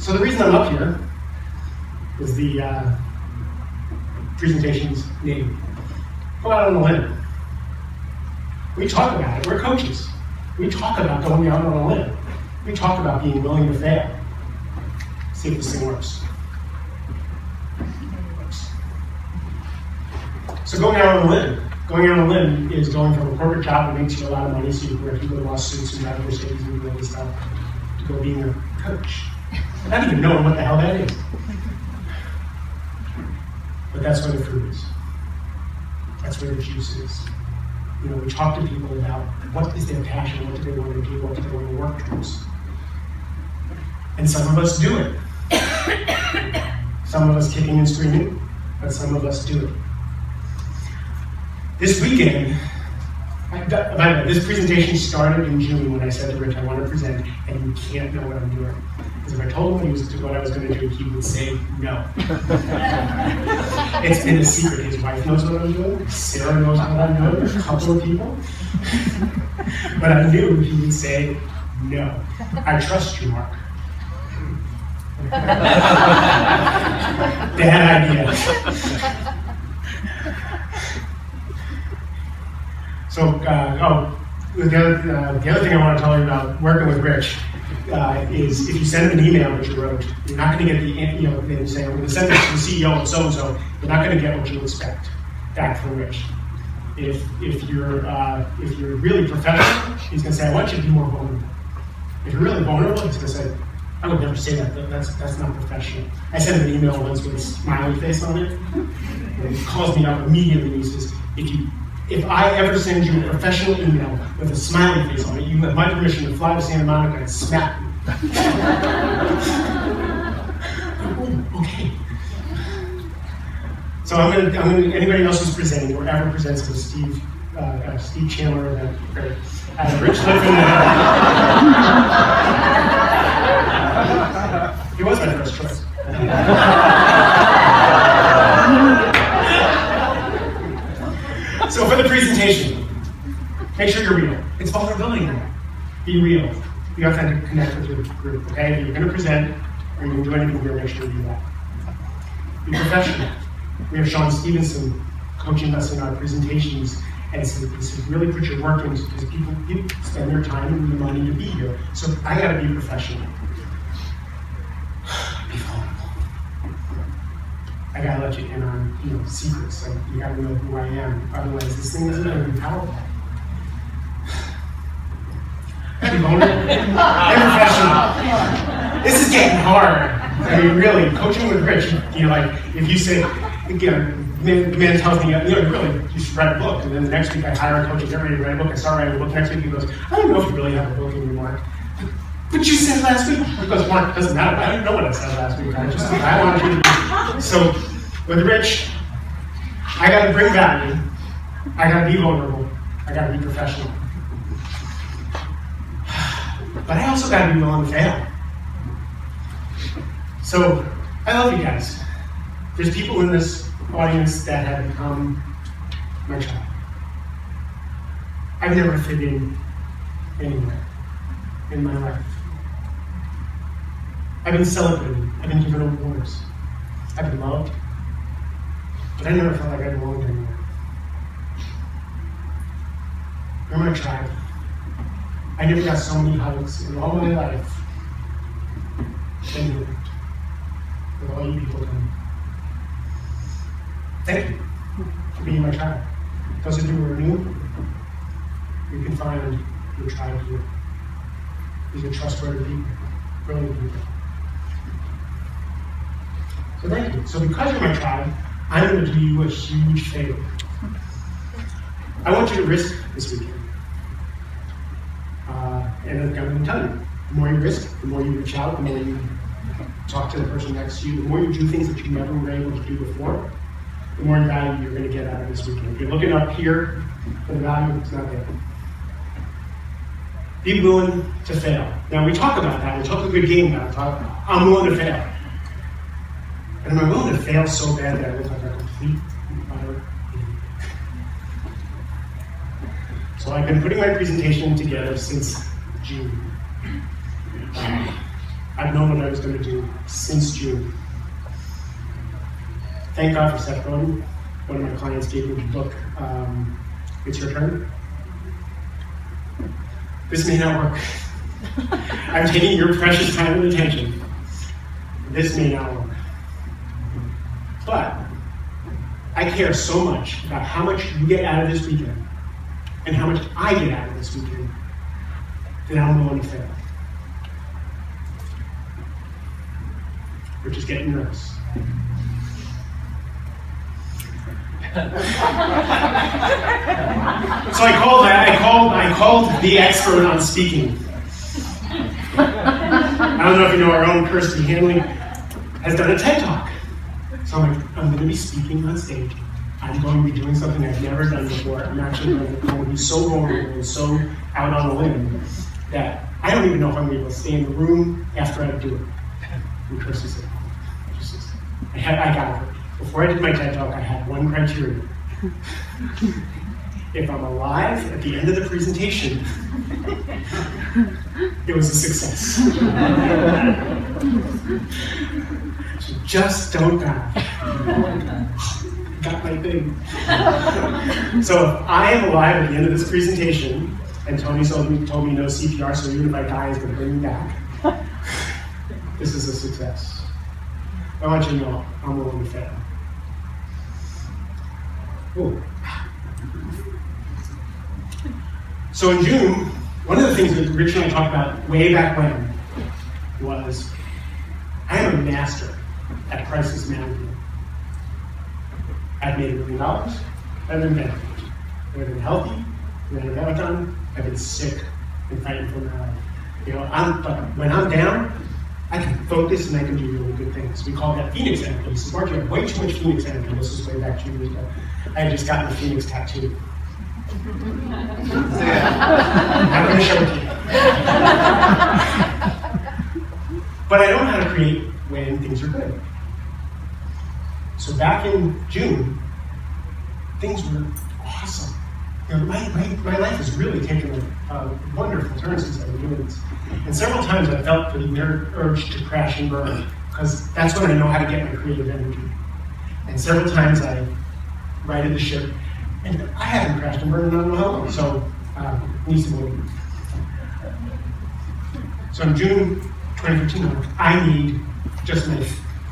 So the reason I'm up here is the presentation's name. Go out on a limb. We talk about it. We're coaches. We talk about going out on a limb. We talk about being willing to fail. See if this thing works. So going out on a limb. Going out on a limb is going from a corporate job that makes you a lot of money so you can wear people lawsuits and drive Mercedes and do all this stuff to go being a coach. Not even knowing what the hell that is. But that's where the fruit is. That's where the juice is. You know, we talk to people about what is their passion, what do they want to do, what do they want to work towards. And some of us do it. Some of us kicking and screaming, but some of us do it. This weekend, this presentation started in June when I said to Rich, I want to present, and you can't know what I'm doing. Because if I told him what I was going to do, he would say no. It's been a secret. His wife knows what I'm doing. Sarah knows what I'm doing. A couple of people. But I knew he would say no. I trust you, Mark. Bad idea. So, the other thing I want to tell you about working with Rich is if you send him an email that you wrote, you're not going to get the, they say, I'm going to send this to the CEO of so-and-so, you're not going to get what you expect back from Rich. If you're really professional, he's going to say, I want you to be more vulnerable. If you're really vulnerable, he's going to say, I would never say that, that's not professional. I sent him an email once with a smiley face on it, and he calls me up immediately and he says, if I ever send you a professional email with a smiley face on it, you have my permission to fly to Santa Monica and smack me. Oh, okay. So I'm gonna, anybody else who's presenting or ever presents to Steve Chandler event, great. Rich Litvin. He was my first choice. So for the presentation, make sure you're real. It's vulnerability now. Be real. You have to connect with your group, okay? If you're going to present or you're going to do anything here, make sure you do that. Be professional. We have Sean Stevenson coaching us in our presentations, and so really put your work into because people spend their time and their money to be here. So I got to be professional. Be vulnerable. I gotta let you in on, secrets. Like you gotta know who I am. Otherwise, this thing isn't gonna be powerful. Be vulnerable and professional. This is getting hard. I mean, really, coaching with Rich. If you say, the man tells me, you should write a book, and then the next week I hire a coach and get ready to write a book. I start writing a book. Next week he goes, I don't know if you really have a book anymore. But you said last week. He goes, Mark, it doesn't matter. I don't know what I said last week. I wanted you to do. So with Rich, I got to bring value. I got to be vulnerable. I got to be professional. But I also got to be willing to fail. So I love you guys. There's people in this audience that have become my child. I've never fit in anywhere in my life. I've been celebrated. I've been given awards. I've been loved. But I never felt like I belonged anywhere. You're my tribe. I never got so many hugs in all my life than you did. With all you people done. Thank you for being my tribe. Those of you who are new, you can find your tribe here. These are trustworthy people, brilliant people. So thank you. So because you're my tribe, I'm going to do you a huge favor. I want you to risk this weekend. And I'm going to tell you, the more you risk, the more you reach out, the more you talk to the person next to you, the more you do things that you never were able to do before, the more value you're going to get out of this weekend. If you're looking up here for the value, it's not there. Be willing to fail. Now we talk about that, we talk a good game about it. I'm willing to fail. And am I willing to fail so bad that I look like a complete utter idiot? So I've been putting my presentation together since June. I've known what I was going to do since June. Thank God for Seth Godin. One of my clients gave me the book, It's Your Turn. This may not work. I'm taking your precious time and attention. This may not work. But I care so much about how much you get out of this weekend and how much I get out of this weekend that I'm willing to fail. Which is getting nervous. So I called the expert on speaking. I don't know if you know, our own Kirsty Hanley has done a TED Talk. So I'm going to be speaking on stage. I'm going to be doing something I've never done before. I'm actually going to be so vulnerable and so out on a limb that I don't even know if I'm going to be able to stay in the room after I do it. And Kirsty said, I got it. Before I did my TED Talk, I had one criteria. If I'm alive at the end of the presentation, it was a success. So just don't die. Got my thing. So if I am alive at the end of this presentation, and Tony told me no CPR, so even if I die, he's going to bring me back, this is a success. I want you to know I'm willing to fail. Ooh. So in June, one of the things that Rich and I talked about way back when was I am a master at crisis management. I've made $1 million. I've been bankrupt. I've been healthy. I've been a marathon. I've been sick and fighting for my life. But when I'm down, I can focus and I can do really good things. We call that Phoenix energy. So Mark, you have way too much Phoenix energy. This was way back 2 years ago. I had just gotten a Phoenix tattoo. I'm going to show it to you. But I know how to create when things are good. So back in June, things were awesome. My life has really taken a wonderful turn since I've been doing this. And several times I felt the urge to crash and burn, because that's when I know how to get my creative energy. And several times I righted the ship, and I haven't crashed and burned in I don't know how long, so needs to wait. So in June 2015, I need just my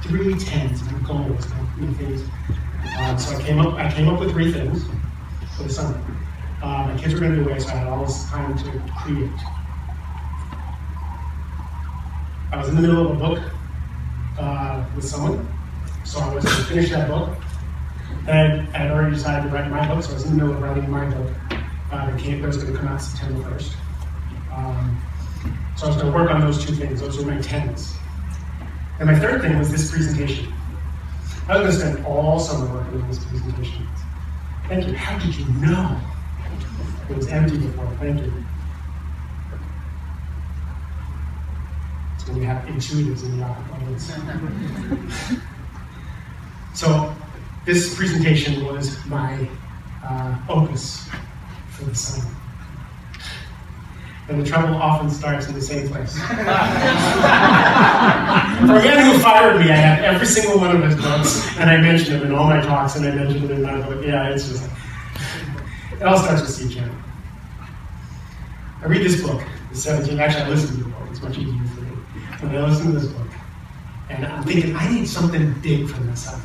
3 10s, my goals, my things. So I came up with 3 things for the summer. My kids were going to be away, so I had all this time to create. I was in the middle of a book with someone, so I was going to finish that book. And I had already decided to write my book, so I was in the middle of writing my book. That was going to come out September 1st. So I was going to work on those 2 things. Those were my 10s. And my 3rd thing was this presentation. I was going to spend all summer working on this presentation. Thank you. How did you know? It was empty before. Thank you. It's when you have intuitives in the audience. So this presentation was my opus for the summer. And the trouble often starts in the same place. For a man who fired me, I had every single one of his books, and I mentioned them in all my talks, and I mentioned them in my book. Yeah, it's just, it all starts with Steve Channel. I read this book, the 17, actually I listen to the book, it's much easier for me. But I listen to this book, and I'm thinking, I need something big for myself.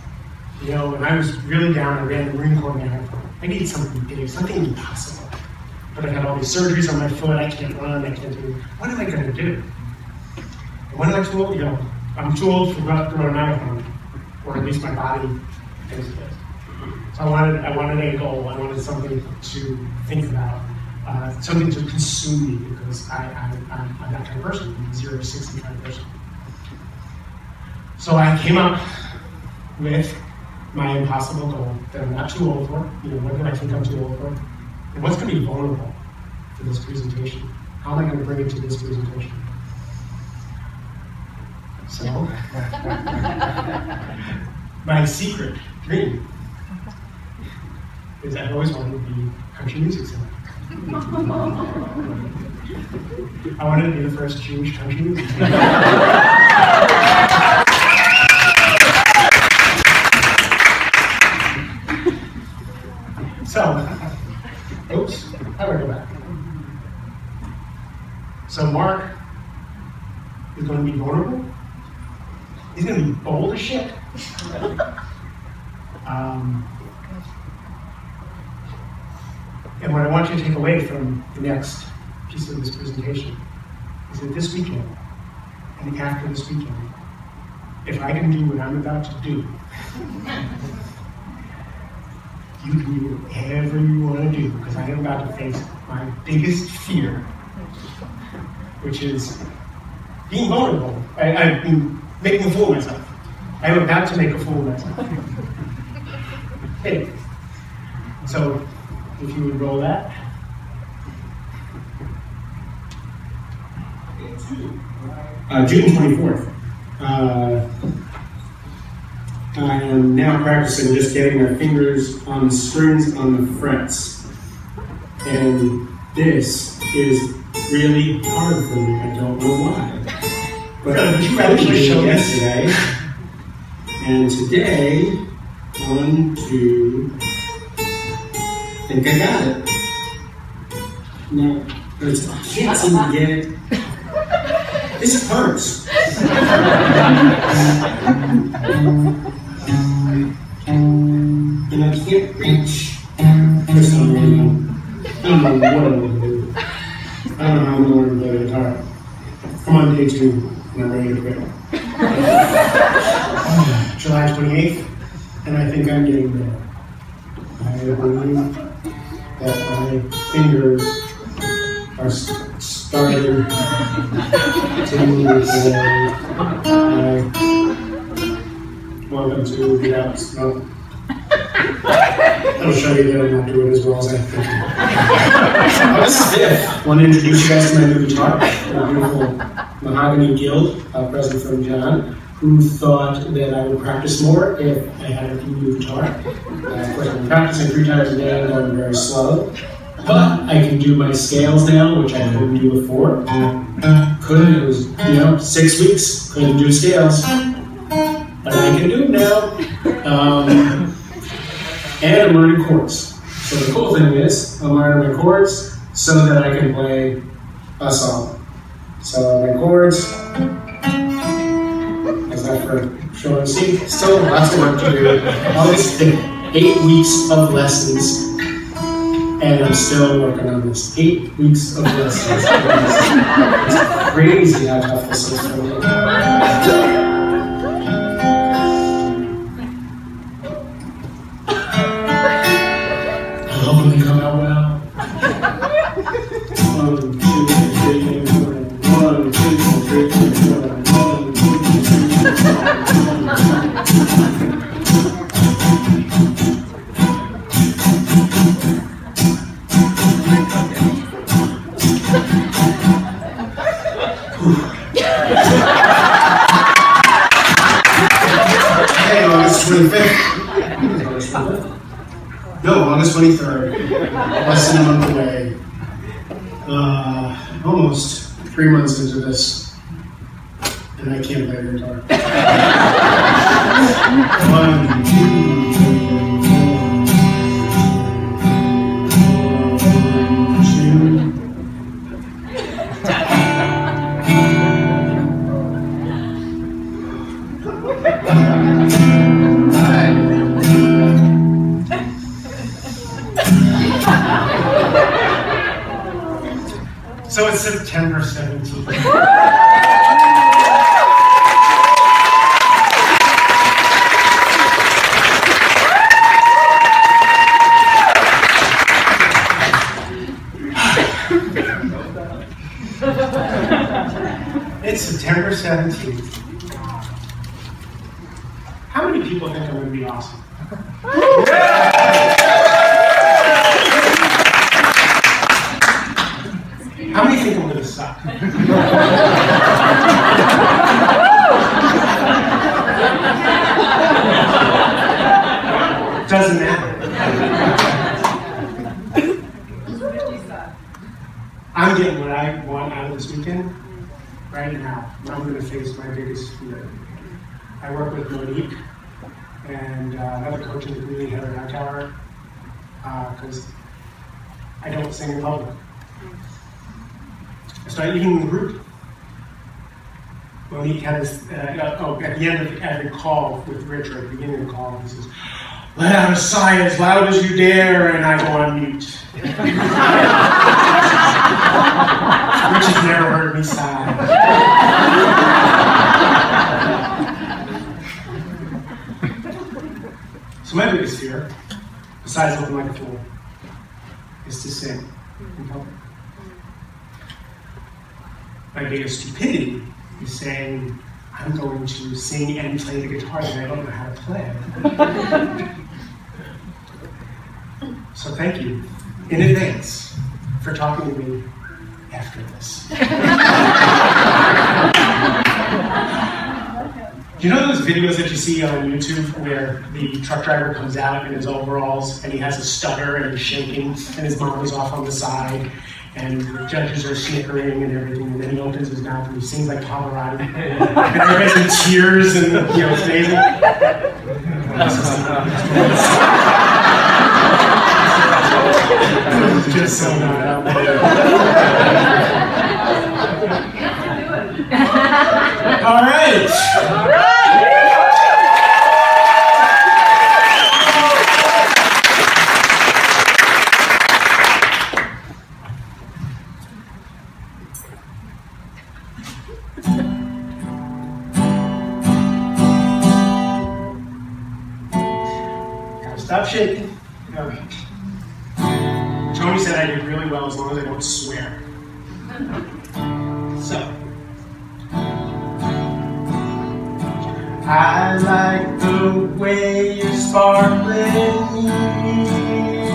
When I was really down, I ran the Marine Corps marathon. I need something big, something impossible. But I had all these surgeries on my foot, I can't run, I can't do, what am I going to do? And when am I too old? I'm too old to run a marathon, or at least my body thinks it is. So I wanted a goal, I wanted something to think about, something to consume me, because I'm that kind of person, I'm a 0 to 60 kind of person. So I came up with my impossible goal that I'm not too old for. What do I think I'm too old for? And what's going to be vulnerable for this presentation? How am I going to bring it to this presentation? So, my secret dream is I've always wanted to be a country music singer. I wanted to be the first Jewish country. So, oops, how do I go back? So Mark is going to be vulnerable. He's going to be bold as shit. And what I want you to take away from the next piece of this presentation is that this weekend, and after this weekend, if I can do what I'm about to do, you can do whatever you want to do, because I am about to face my biggest fear, which is being vulnerable. I've been making a fool of myself. I am about to make a fool of myself. Hey. So, if you would roll that. June 24th. I am now practicing just getting my fingers on the strings on the frets. And this is really hard for me. I don't know why. But I actually showed yesterday. And today, 1, 2, I think I got it. No, but I can't seem to get it. This hurts. And I can't reach for some reason. I don't know what I'm going to do. I don't know how I'm going to play the guitar. I'm on day 2, and I'm ready to quit. July 28th, and I think I'm getting there. I believe that my fingers are starting to move forward. Welcome to the house. No. I'll show you that I'm not doing as well as I think. August 5th, I want to introduce you guys to my new guitar, a beautiful mahogany guild, a present from John, who thought that I would practice more if I had a new guitar. Of course, I've been practicing 3 times a day and going very slow. But I can do my scales now, which I couldn't do before. Couldn't, it was, 6 weeks, couldn't do scales. But I can do them now. And I'm learning chords. So the cool thing is, I'm learning my chords so that I can play a song. So my chords, how's that for show and see? Still lots of work to do. August 5th, 8 weeks of lessons. And I'm still working on this. 8 weeks of lessons. It's crazy how tough this is for me. I love when they come out well. 1, 2, 3, 4. 1, 2, 3, 4. 1, 2, August 23rd. Less than a month away. Almost 3 months into this. And I can't play the guitar. 1, 2, 2. So it's September 17th. It's September 17th. How many people think I'm going to be awesome? How many think I'm going to suck? Doesn't matter. I'm getting what I right now, I'm going to face my biggest fear. I work with Monique and another coach in the community, Heather Hightower, because I don't sing in public. I started eating in the group. Monique had this, at the end of every call with Richard, at the beginning of the call, he says, "Let out a sigh as loud as you dare," and I go on mute. Rich has never heard me sigh. So my biggest fear, besides looking like a fool, is to sing in public. My biggest stupidity is saying, I'm going to sing and play the guitar that I don't know how to play. So thank you in advance for talking to me after this. Do you know those videos that you see on YouTube where the truck driver comes out in his overalls and he has a stutter and he's shaking and his mom is off on the side and the judges are snickering and everything, and then he opens his mouth and he sings like Pavarotti and everybody's in tears and it's amazing? It's just so not out there. All right. Stop shaking. Okay. Tony said I did really well as long as I don't swear. So, I like the way your sparkling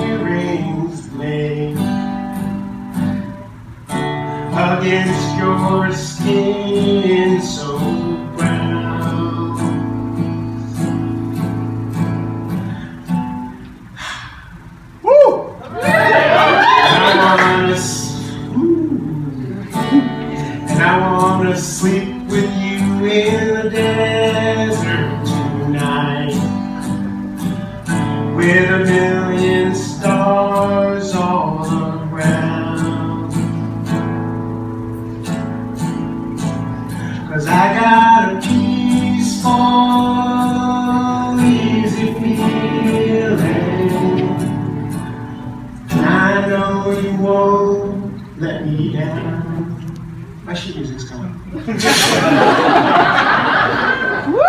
earrings lay against your skin so brown. And I wanna sleep with you in the desert tonight, with a million stars all around. 'Cause I got a peaceful, easy feeling, and I know you won't let me down. My sheet music's coming. Woo!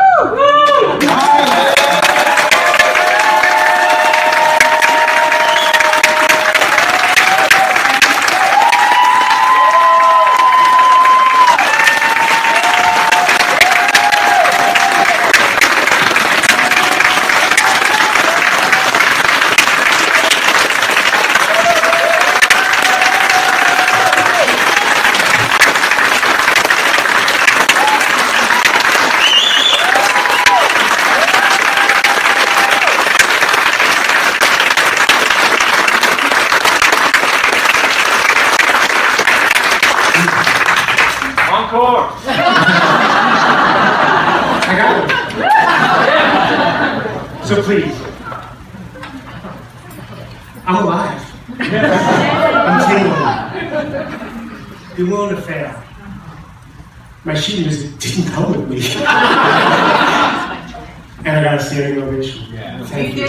Encore! I got it. So please, I'm alive. I'm tingling. Be willing to fail. My sheet music didn't come with me. And I got a standing ovation. Yeah. Thank you.